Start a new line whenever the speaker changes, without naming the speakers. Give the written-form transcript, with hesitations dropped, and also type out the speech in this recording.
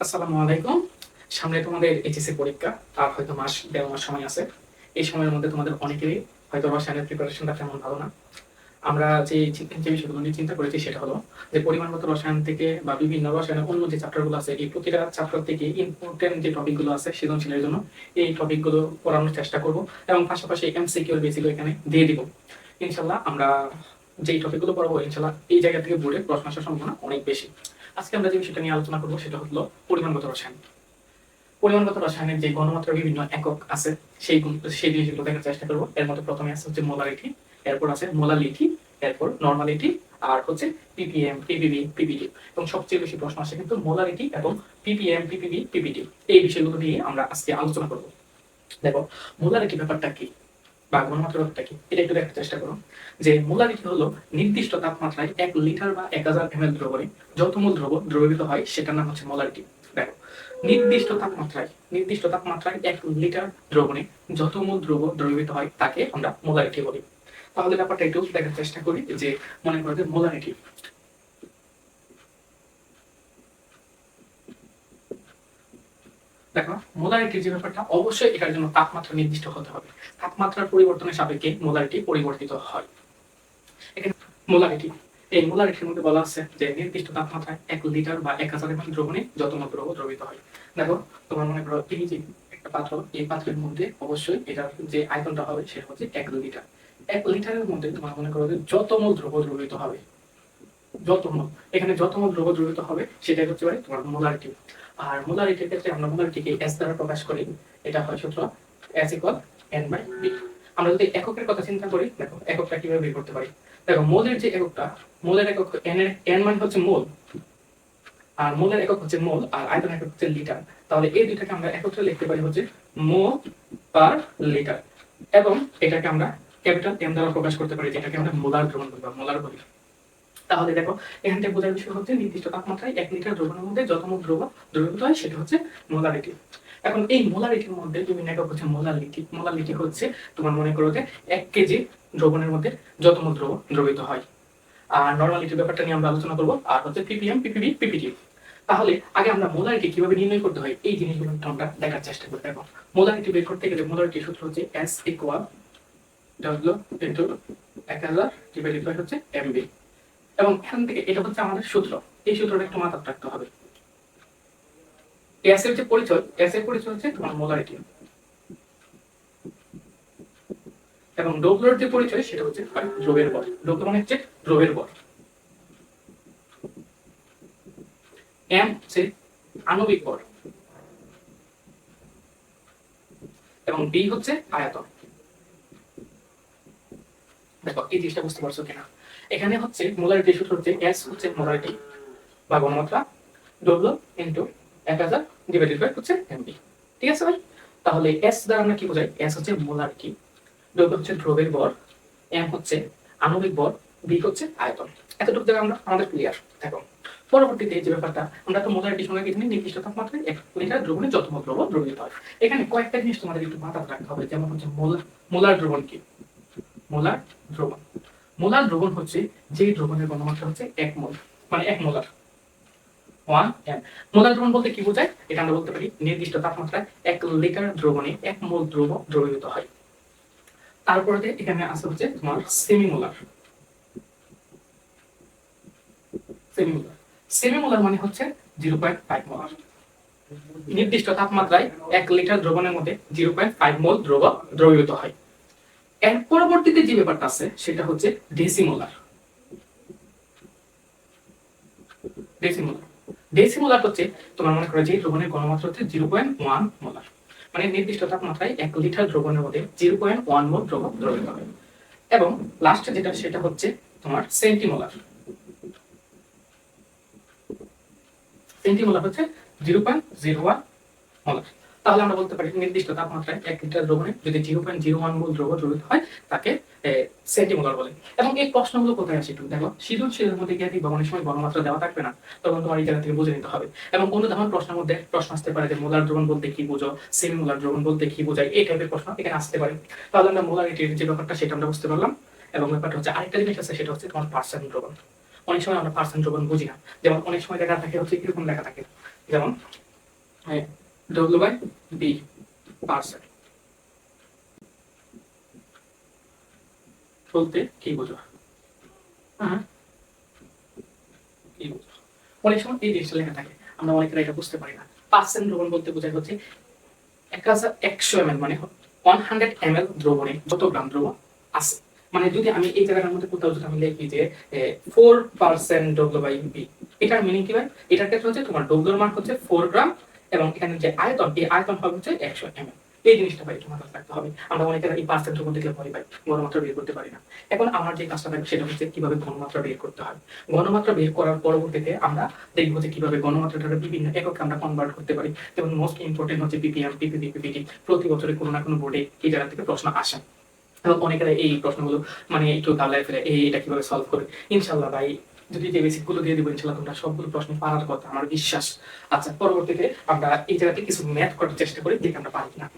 আসসালামু আলাইকুম। সামনে তোমাদের এইচএসসি পরীক্ষা। আর হয়তো মাস ১.৫ মাস সময় আছে। এই সময়ের মধ্যে তোমাদের অনেকেরই হয়তো রসায়নের প্রিপারেশনটা তেমন ভালো না। আমরা যে বিষয়গুলো নিয়ে চিন্তা করেছি সেটা হলো যে পরিমাণগত রসায়ন থেকে বা বিভিন্ন রসায়নের অন্য যে চ্যাপ্টারগুলো আছে এই প্রতিটা চ্যাপ্টার থেকে ইম্পোর্টেন্ট যে টপিকগুলো আছে সৃজনশীলের জন্য এই টপিকগুলো পড়ানোর চেষ্টা করব এবং পাশাপাশি এমসিকিউ এর বেসিকও এখানে দিয়ে দিব। ইনশাআল্লাহ আমরা যেই টপিকগুলো পড়াবো ইনশাআল্লাহ এই জায়গা থেকে বোর্ডে প্রশ্ন আসার সম্ভাবনা অনেক বেশি। আজকে আমরা যে বিষয়টা নিয়ে আলোচনা করব সেটা হলো পরিমাণগত রসায়ন। পরিমাণগত রসায়নের যে গণমাত্রার বিভিন্ন একক আছে সেই জিনিসগুলো দেখার চেষ্টা করব। এর মধ্যে প্রথমে আছে হচ্ছে মোলারিটি, এরপর আছে মোলালিটি, এরপর নরমালিটি, আর হচ্ছে পিপিএম, পিপিবি, পিপিটি। এবং সবচেয়ে বেশি প্রশ্ন আসে কিন্তু মোলারিটি এবং পিপিএম, পিপিবি, পিপিটি এই বিষয়গুলো নিয়ে আমরা আজকে আলোচনা করব। দেখো মোলারিটি ব্যাপারটা কি বা গণমাত্রার ব্যাপারটা কি এটা একটু দেখার চেষ্টা করো। যে মোলারিটি হলো নির্দিষ্ট তাপমাত্রায় ১ লিটার বা ১,০০০ ml দ্রবণে যত মোল দ্রবীভূত হয় সেটার নাম হচ্ছে মোলারিটি। দেখো নির্দিষ্ট তাপমাত্রায় ১ লিটার দ্রবণে যত মোল দ্রবীভূত হয় তাকে আমরা মোলারিটি বলি। তাহলে ব্যাপারটা একটু দেখার চেষ্টা করি যে মনে করো যে মোলারিটি। দেখো মোলারিটির যে ব্যাপারটা অবশ্যই এটার জন্য তাপমাত্রা নির্দিষ্ট হতে হবে। তাপমাত্রার পরিবর্তনের সাপেক্ষে মোলারিটি পরিবর্তিত হয়। এখানে মোলারিটি, এই মোলারিটির মধ্যে বলা আছে যে নির্দিষ্ট তাপমাত্রায় ১ লিটার বা ১,০০০ ml দ্রবণে যত মোল দ্রবীভূত হয়। দেখো তোমার মনে করো এই যে একটা পাত্র, এই পাত্রের মধ্যে অবশ্যই এটার যে আয়তনটা হবে সেটা হচ্ছে ১ লিটার। ১ লিটারের মধ্যে তোমার মনে করো যে যত মোল দ্রবীভূত হবে, যত মোল, এখানে যত মোল দ্রবীভূত হবে সেটাই হচ্ছে তোমার মোলারিটি। আর মোলারিটির ক্ষেত্রে আমরা মোলারিটিকে এস দ্বারা প্রকাশ করি। এটা হয় সূত্র S = N/V। আমরা যদি এককের কথা চিন্তা করি, দেখো এককটা কিভাবে বের করতে পারি। দেখো মোলের যে এককটা, মোলের একক n মানে হচ্ছে মোল, আর মোলের একক হচ্ছে মোল, আর আয়তন একক হচ্ছে লিটার। তাহলে এই দুইটাকে আমরা একত্রে লিখতে পারি হচ্ছে মোল পার লিটার, এবং এটাকে আমরা ক্যাপিটাল M দ্বারা প্রকাশ করতে পারি, যেটাকে আমরা মোলার দ্রবণ বলি বা মোলার বলি। তাহলে দেখো এখান থেকে বোঝার বিষয় হচ্ছে নির্দিষ্ট তাপমাত্রায় ১ লিটার দ্রবণের মধ্যে যত মোল দ্রবীভূত হয় সেটা হচ্ছে মোলারিটি। এখন এই মোলারিটির মধ্যে বিভিন্ন একক হচ্ছে মোলালিটি। মোলালিটি হচ্ছে তোমার মনে করো যে ১ কেজি দ্রবণের মধ্যে যত মোল দ্রবীভূত হয়। আর নরমালিটির ব্যাপারটা নিয়ে আমরা আলোচনা করব, আর হচ্ছে পিপিএম, পিপিবি, পিপিটি। তাহলে আগে আমরা মোলারিটি কিভাবে নির্ণয় করতে হয় এই জিনিসগুলো একটু আমরা দেখার চেষ্টা করি। দেখো মোলারিটি বের করতে গেলে মোলারিটির সূত্র হচ্ছে S = W * ১,০০০ ডিভাইডেড বাই হচ্ছে MB। এবং এখান থেকে এটা হচ্ছে আমাদের সূত্র, এই সূত্রটা একটু মাথায় রাখতে হবে। এস এর যে পরিচয়, এস এর পরিচয় হচ্ছে তোমার মোলারিটি, এবং ডব্লিউ এর যে পরিচয় সেটা হচ্ছে দ্রবের ভর। ডব্লিউ মানে হচ্ছে দ্রবের ভর, এম হচ্ছে আণবিক ভর, এবং বি হচ্ছে আয়তন। দেখো এই জিনিসটা বুঝতে পারছো কিনা। এখানে হচ্ছে মোলারিটি সূত্র হচ্ছে এস হচ্ছে মোলারিটি বা ঘনমাত্রা, ডব্লিউ ইনটু ১,০০০ ডিভাইডেড বাই হচ্ছে এমবি। ঠিক আছে ভাই? তাহলে এস দ্বারা আমরা কি বোঝাই? এস হচ্ছে মোলারিটি, ডব্লিউ হচ্ছে দ্রবের ভর, এম হচ্ছে আণবিক ভর, বি হচ্ছে আয়তন। এতটুকু জায়গা আমরা আমাদের ক্লিয়ার। দেখো পরবর্তীতে যে ব্যাপারটা, আমরা তো মোলারিটি সঙ্গে কি জানি, নির্দিষ্ট তাপমাত্রায় ১ লিটার দ্রবণে যত মোল দ্রবীভূত হয়। এখানে কয়েকটা জিনিস তোমাদের একটু মাথায় রাখতে হবে, যেমন হচ্ছে মোলার দ্রবণ কি? মোলার দ্রবণ, মোলার দ্রবণ হচ্ছে যে দ্রবণের ঘনমাত্রা হচ্ছে ১ মোল, মানে ১ মোলার, 1 m। মোলার দ্রবণ বলতে কি বোঝায়? এটা আমরা বলতে পারি নির্দিষ্ট তাপমাত্রায় ১ লিটার দ্রবণে ১ মোল দ্রবীভূত হয়। তারপরে এখানে আছে হচ্ছে তোমার সেমিমোলার। সেমিমোলার মানে হচ্ছে 0.5 মোলার। নির্দিষ্ট তাপমাত্রায় ১ লিটার দ্রবণের মধ্যে 0.5 মোল দ্রবীভূত হয়। এর পরবর্তীতে যে ব্যাপারটা আছে সেটা হচ্ছে ডেসিমোলার। ডেসিমোলার, ডেসিমোলার হচ্ছে তোমার মনে করো যে দ্রবণের ঘনমাত্রা হচ্ছে 0.1 মোলার, মানে নির্দিষ্ট তাপমাত্রায় ১ লিটার দ্রবণের মধ্যে 0.1 মোল দ্রবীভূত হয়। এবং লাস্টে যেটা সেটা হচ্ছে তোমার সেন্টিমোলার। সেন্টিমোলার হচ্ছে 0.01 মোলার। তাহলে আমরা বলতে পারি নির্দিষ্ট তাপমাত্রায় ১ লিটার দ্রবণে যদি 0.01 মোল দ্রবীভূত হয় তাকে সেন্টিমোলার বলে। এবং এই প্রশ্নগুলো কোথায় আসে একটু দেখো, সৃজনশীলের মধ্যে গিয়ে দেখবা অনেক সময় ঘনমাত্রা দেওয়া থাকবে না, তখন তোমার এই জায়গা থেকে বুঝে নিতে হবে। এবং অনুধাবন প্রশ্নের মধ্যে প্রশ্ন আসতে পারে যে মোলার দ্রবণ বলতে কি বোঝো, সেমিমোলার দ্রবণ বলতে কি বোঝায়, এই টাইপের প্রশ্ন এখানে আসতে পারে। তাহলে আমরা মোলারিটির যে ব্যাপারটা সেটা আমরা বুঝতে পারলাম। এবং ব্যাপারটা হচ্ছে আরেকটা জিনিস আছে, সেটা হচ্ছে তোমার পার্সেন্ট দ্রবণ। অনেক সময় আমরা পার্সেন্ট দ্রবণ বুঝি না, যেমন অনেক সময় লেখা থাকে হচ্ছে এরকম লেখা থাকে, যেমন হ্যাঁ, ডব্লিউ বাই বি পার্সেন্ট বলতে কি বোঝো? হ্যাঁ, কি বোঝো? অনেক সময় এই জিনিসটা লেখা থাকে, আমরা অনেকেরা এটা বুঝতে পারি না। পার্সেন্ট দ্রবণ বলতে বোঝায় হচ্ছে 1,100 ml, মানে 100 ml দ্রবণে যত গ্রাম দ্রবণ আছে। মানে যদি আমি এই জায়গাটার মধ্যে কোথাও যদি আমি লিখি যে 4% ডব্লিউ বাই বি, এটার মিনিং কি ভাই? এটার ক্ষেত্রে হচ্ছে তোমার ডব্লিউর মান হচ্ছে 4 গ্রাম, এবং এখানে যে আয়তন, এই আয়তন হবে হচ্ছে 100 ml। এই জিনিসটা ভাই তোমার কাছে রাখতে হবে। আমরা অনেকেরা এই পার্সেন্ট দ্রবণ দেখলে ভয় পাই, ঘনমাত্রা বের করতে পারি না। এখন আমার যে কাজটা থাকবে সেটা হচ্ছে কিভাবে ঘনমাত্রা বের করতে হয়। ঘনমাত্রা বের করার পরবর্তীতে আমরা দেখবো যে কিভাবে ঘনমাত্রাটা বিভিন্ন এককে আমরা কনভার্ট করতে পারি। যেমন মোস্ট ইম্পর্টেন্ট হচ্ছে পিপিএম, পিপিবি, পিপিটি। প্রতি বছরে কোনো না কোনো বোর্ডে এই জায়গা থেকে প্রশ্ন আসে, এবং অনেকেরা এই প্রশ্নগুলো মানে একটু গালায় ফেলে এটা কিভাবে সলভ করবে। ইনশাল্লাহ ভাই, যদি যে বেসিক গুলো দিয়ে দিব ইনশাল্লাহ তোমরা সবগুলো প্রশ্ন পারার কথা আমার বিশ্বাস। আচ্ছা, পরবর্তীতে আমরা এই জায়গাতে কিছু ম্যাথ করার চেষ্টা করি, দেখি আমরা পারি কিনা।